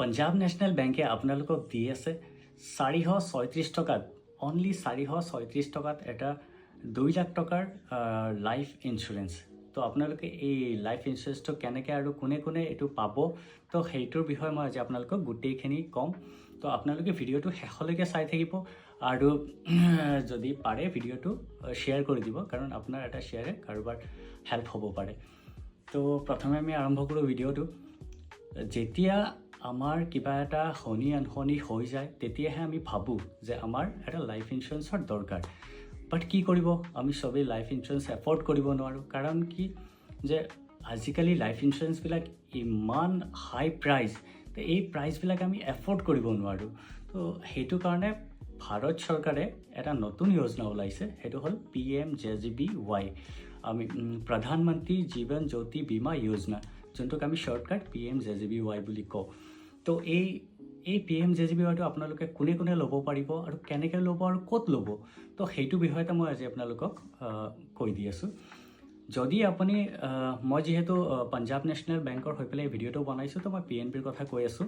Punjab national Benke आपनालोকক দি আছে 436 টকাত only 436 টকাত এটা 2 লাখ টকাৰ লাইফ ইন্স্যুৰেন্স। তো আপোনালোকে এই লাইফ ইন্স্যুৰেন্সটো কেনেকৈ আৰু কোনে কোনে এইটো পাব, তো সেইটোৰ বিষয়ে মই আজি আপোনালোকক গোটেইখিনি ক'ম। তো আপোনালোকে ভিডিঅ'টো শেষলৈকে চাই থাকিব আৰু যদি পাৰে ভিডিঅ'টো শ্বেয়াৰ কৰি দিব, কাৰণ আপোনাৰ এটা শ্বেয়াৰে কাৰোবাৰ হেল্প হ'ব পাৰে। তো প্ৰথমে আমি আৰম্ভ কৰোঁ ভিডিঅ'টো। যেতিয়া আমাৰ কিবা এটা হনি আনহনি হৈ যায় তেতিয়াহে আমি ভাবোঁ যে আমাৰ এটা লাইফ ইন্স্যুৰেন্সৰ দৰকাৰ। বাট কি কৰিব, আমি সবেই লাইফ ইন্স্যুৰেন্স এফৰ্ড কৰিব নোৱাৰোঁ। কাৰণ কি যে আজিকালি লাইফ ইন্স্যুৰেন্সবিলাক ইমান হাই প্ৰাইচ, তো এই প্ৰাইচবিলাক আমি এফৰ্ড কৰিব নোৱাৰোঁ। তো সেইটো কাৰণে ভাৰত চৰকাৰে এটা নতুন যোজনা ওলাইছে, সেইটো হ'ল PMJJBY, আমি প্ৰধানমন্ত্ৰী জীৱন জ্যোতি বীমা যোজনা, যোনটোক আমি শ্বৰ্টকাট PMJJBY বুলি কওঁ। তো এই PMJJBYটো আপোনালোকে কোনে কোনে ল'ব পাৰিব আৰু কেনেকৈ ল'ব আৰু ক'ত ল'ব, তো সেইটো বিষয়তে মই আজি আপোনালোকক কৈ দি আছোঁ। যদি আপুনি মই যিহেতু পাঞ্জাৱ নেশ্যনেল বেংকৰ হৈ পেলাই এই ভিডিঅ'টো বনাইছোঁ, তো মই PNBৰ কথা কৈ আছোঁ।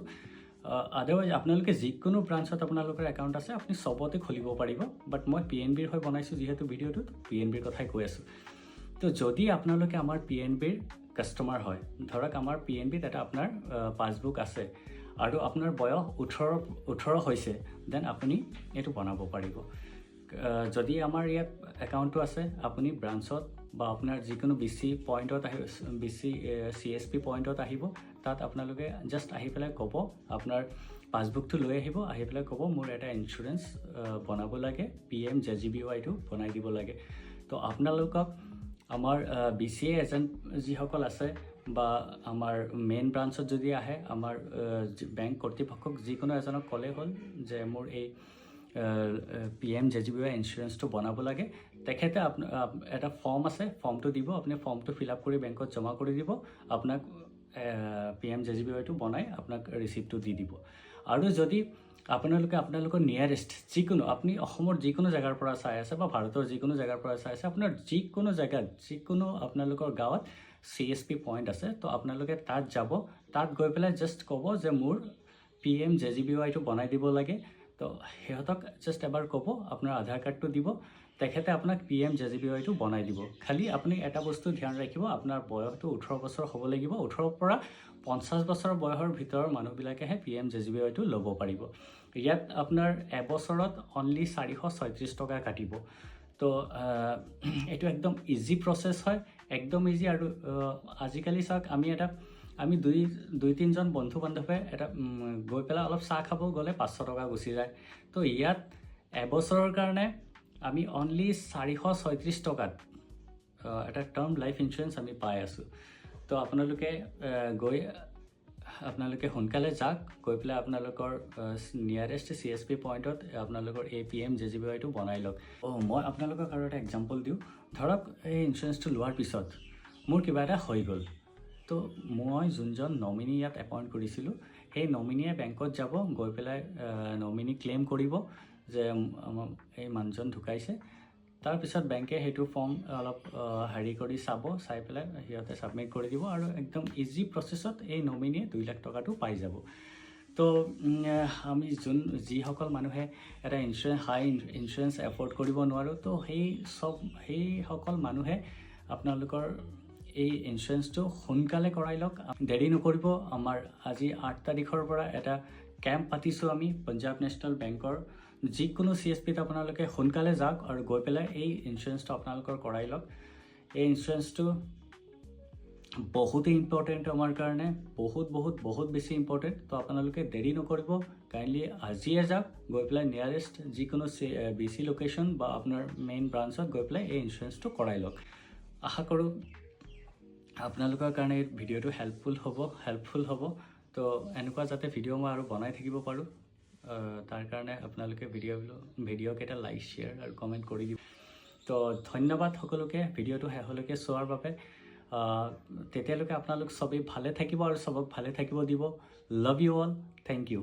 আদাৰৱাইজ আপোনালোকে যিকোনো ব্ৰাঞ্চত আপোনালোকৰ একাউণ্ট আছে আপুনি চবতে খুলিব পাৰিব, বাট মই PNBৰ হৈ বনাইছোঁ যিহেতু ভিডিঅ'টোত, PNBৰ কথাই কৈ আছোঁ। তো যদি আপোনালোকে আমাৰ PNBৰ কাষ্টমাৰ হয়, ধৰক আমাৰ PNBত এটা আপোনাৰ পাছবুক আছে আৰু আপোনাৰ বয়স 18 হৈছে, দেন আপুনি এইটো বনাব পাৰিব। যদি আমাৰ ইয়াত একাউণ্টটো আছে, আপুনি ব্ৰাঞ্চত বা আপোনাৰ যিকোনো BC পইণ্টত BC CSP পইণ্টত আহিব, তাত আপোনালোকে জাষ্ট আহি পেলাই ক'ব, আপোনাৰ পাছবুকটো লৈ আহিব, আহি পেলাই ক'ব মোৰ এটা ইন্স্যুৰেন্স বনাব লাগে, PMJJBYটো বনাই দিব লাগে। তো আপোনালোকক আমাৰ BCA এজেণ্ট যিসকল আছে বা আমাৰ মেইন ব্ৰাঞ্চত যদি আহে, আমাৰ বেংক কৰ্তৃপক্ষক যিকোনো এজনক ক'লে হ'ল যে মোৰ এই PMJJBY ইন্স্যুৰেন্সটো বনাব লাগে। তেখেতে এটা ফৰ্ম আছে, ফৰ্মটো দিব, আপুনি ফৰ্মটো ফিল আপ কৰি বেংকত জমা কৰি দিব, আপোনাক PMJJBYটো বনাই আপোনাক ৰিচিপ্টটো দি দিব। আৰু যদি আপোনালোকৰ নিয়াৰেষ্ট যিকোনো, আপুনি অসমৰ যিকোনো জেগাৰ পৰা চাই আছে বা ভাৰতৰ যিকোনো জেগাৰ পৰা চাই আছে, আপোনাৰ যিকোনো জেগাত যিকোনো আপোনালোকৰ গাঁৱত CSP পইণ্ট আছে, তো আপোনালোকে তাত যাব, তাত গৈ পেলাই জাষ্ট ক'ব যে মোৰ PMJJBYটো বনাই দিব লাগে। তো সিহঁতক জাষ্ট এবাৰ ক'ব, আপোনাৰ আধাৰ কাৰ্ডটো দিব, তেখেতে আপোনাক PMJJBYটো বনাই দিব। খালি আপুনি এটা বস্তু ধ্যান ৰাখিব, আপোনাৰ বয়সটো 18 বছৰ হ'ব লাগিব। 18ৰ পৰা 50 বছৰ বয়সৰ ভিতৰৰ মানুহবিলাকেহে PMJJBYটো ল'ব পাৰিব। ইয়াত আপোনাৰ এবছৰত অনলি 436 টকা কাটিব। তো এইটো একদম ইজি প্ৰচেছ হয়, একদম ইজি। আৰু আজিকালি চাওক, আমি দুই তিনিজন বন্ধু বান্ধৱে এটা গৈ পেলাই অলপ চাহ খাব গ'লে 500 টকা গুচি যায়। তো ইয়াত এবছৰৰ কাৰণে আমি অনলি 436 টকাত এটা টাৰ্ম লাইফ ইন্স্যুৰেন্স আমি পাই আছোঁ। তো আপোনালোকে সোনকালে যাওক, গৈ পেলাই আপোনালোকৰ নিয়াৰেষ্ট CSP পইণ্টত আপোনালোকৰ এই PMJJBYটো বনাই লওক। মই আপোনালোকক আৰু এটা এক্সাম্পল দিওঁ। ধৰক এই ইন্স্যুৰেন্সটো লোৱাৰ পিছত মোৰ কিবা এটা হৈ গ'ল, তো মই যোনজন নমিনী ইয়াত এপইণ্ট কৰিছিলোঁ, সেই নমিনীয়ে বেংকত যাব, গৈ পেলাই নমিনী ক্লেইম কৰিব যে এই মানুহজন ঢুকাইছে। তাৰপিছত বেংকে সেইটো ফৰ্ম অলপ কৰি চাই পেলাই সিহঁতে ছাবমিট কৰি দিব, আৰু একদম ইজি প্ৰচেছত এই নমিনীয়ে 2 লাখ টকাটো পাই যাব। তো আমি যিসকল মানুহে এটা হাই ইন্স্যুৰেন্স এফৰ্ড কৰিব নোৱাৰোঁ, তো সেইসকল মানুহে আপোনালোকৰ এই ইন্স্যুৰেন্সটো সোনকালে কৰাই লওক, দেৰি নকৰিব। আমাৰ আজি 8 তাৰিখৰ পৰা এটা কেম্প পাতিছোঁ আমি পাঞ্জাৱ নেশ্যনেল বেংকৰ। যিকোনো CSPত আপোনালোকে সোনকালে যাওক আৰু গৈ পেলাই এই ইন্স্যুৰেন্সটো আপোনালোকৰ কৰাই লওক। এই ইন্স্যুৰেন্সটো বহুতেই ইম্পৰ্টেণ্ট আমাৰ কাৰণে, বহুত বেছি ইম্পৰ্টেণ্ট। তো আপোনালোকে দেৰি নকৰিব, কাইণ্ডলি আজিয়ে যাওক, গৈ পেলাই নিয়াৰেষ্ট যিকোনো BC লোকেশ্যন বা আপোনাৰ মেইন ব্ৰাঞ্চত গৈ পেলাই এই ইন্স্যুৰেন্সটো কৰাই লওক। আশা কৰোঁ আপোনালোকৰ কাৰণে এই ভিডিঅ'টো হেল্পফুল হ'ব। তো এনেকুৱা যাতে ভিডিঅ' মই আৰু বনাই থাকিব পাৰোঁ, তাৰ কাৰণে আপোনালোকে ভিডিঅ'কেইটা লাইক, শ্বেয়াৰ আৰু কমেণ্ট কৰি দিব। তো ধন্যবাদ সকলোকে ভিডিঅ'টো শেষলৈকে চোৱাৰ বাবে। তেতিয়ালৈকে আপোনালোক চবেই ভালে থাকিব আৰু চবক ভালে থাকিব দিব। Love you all, thank U.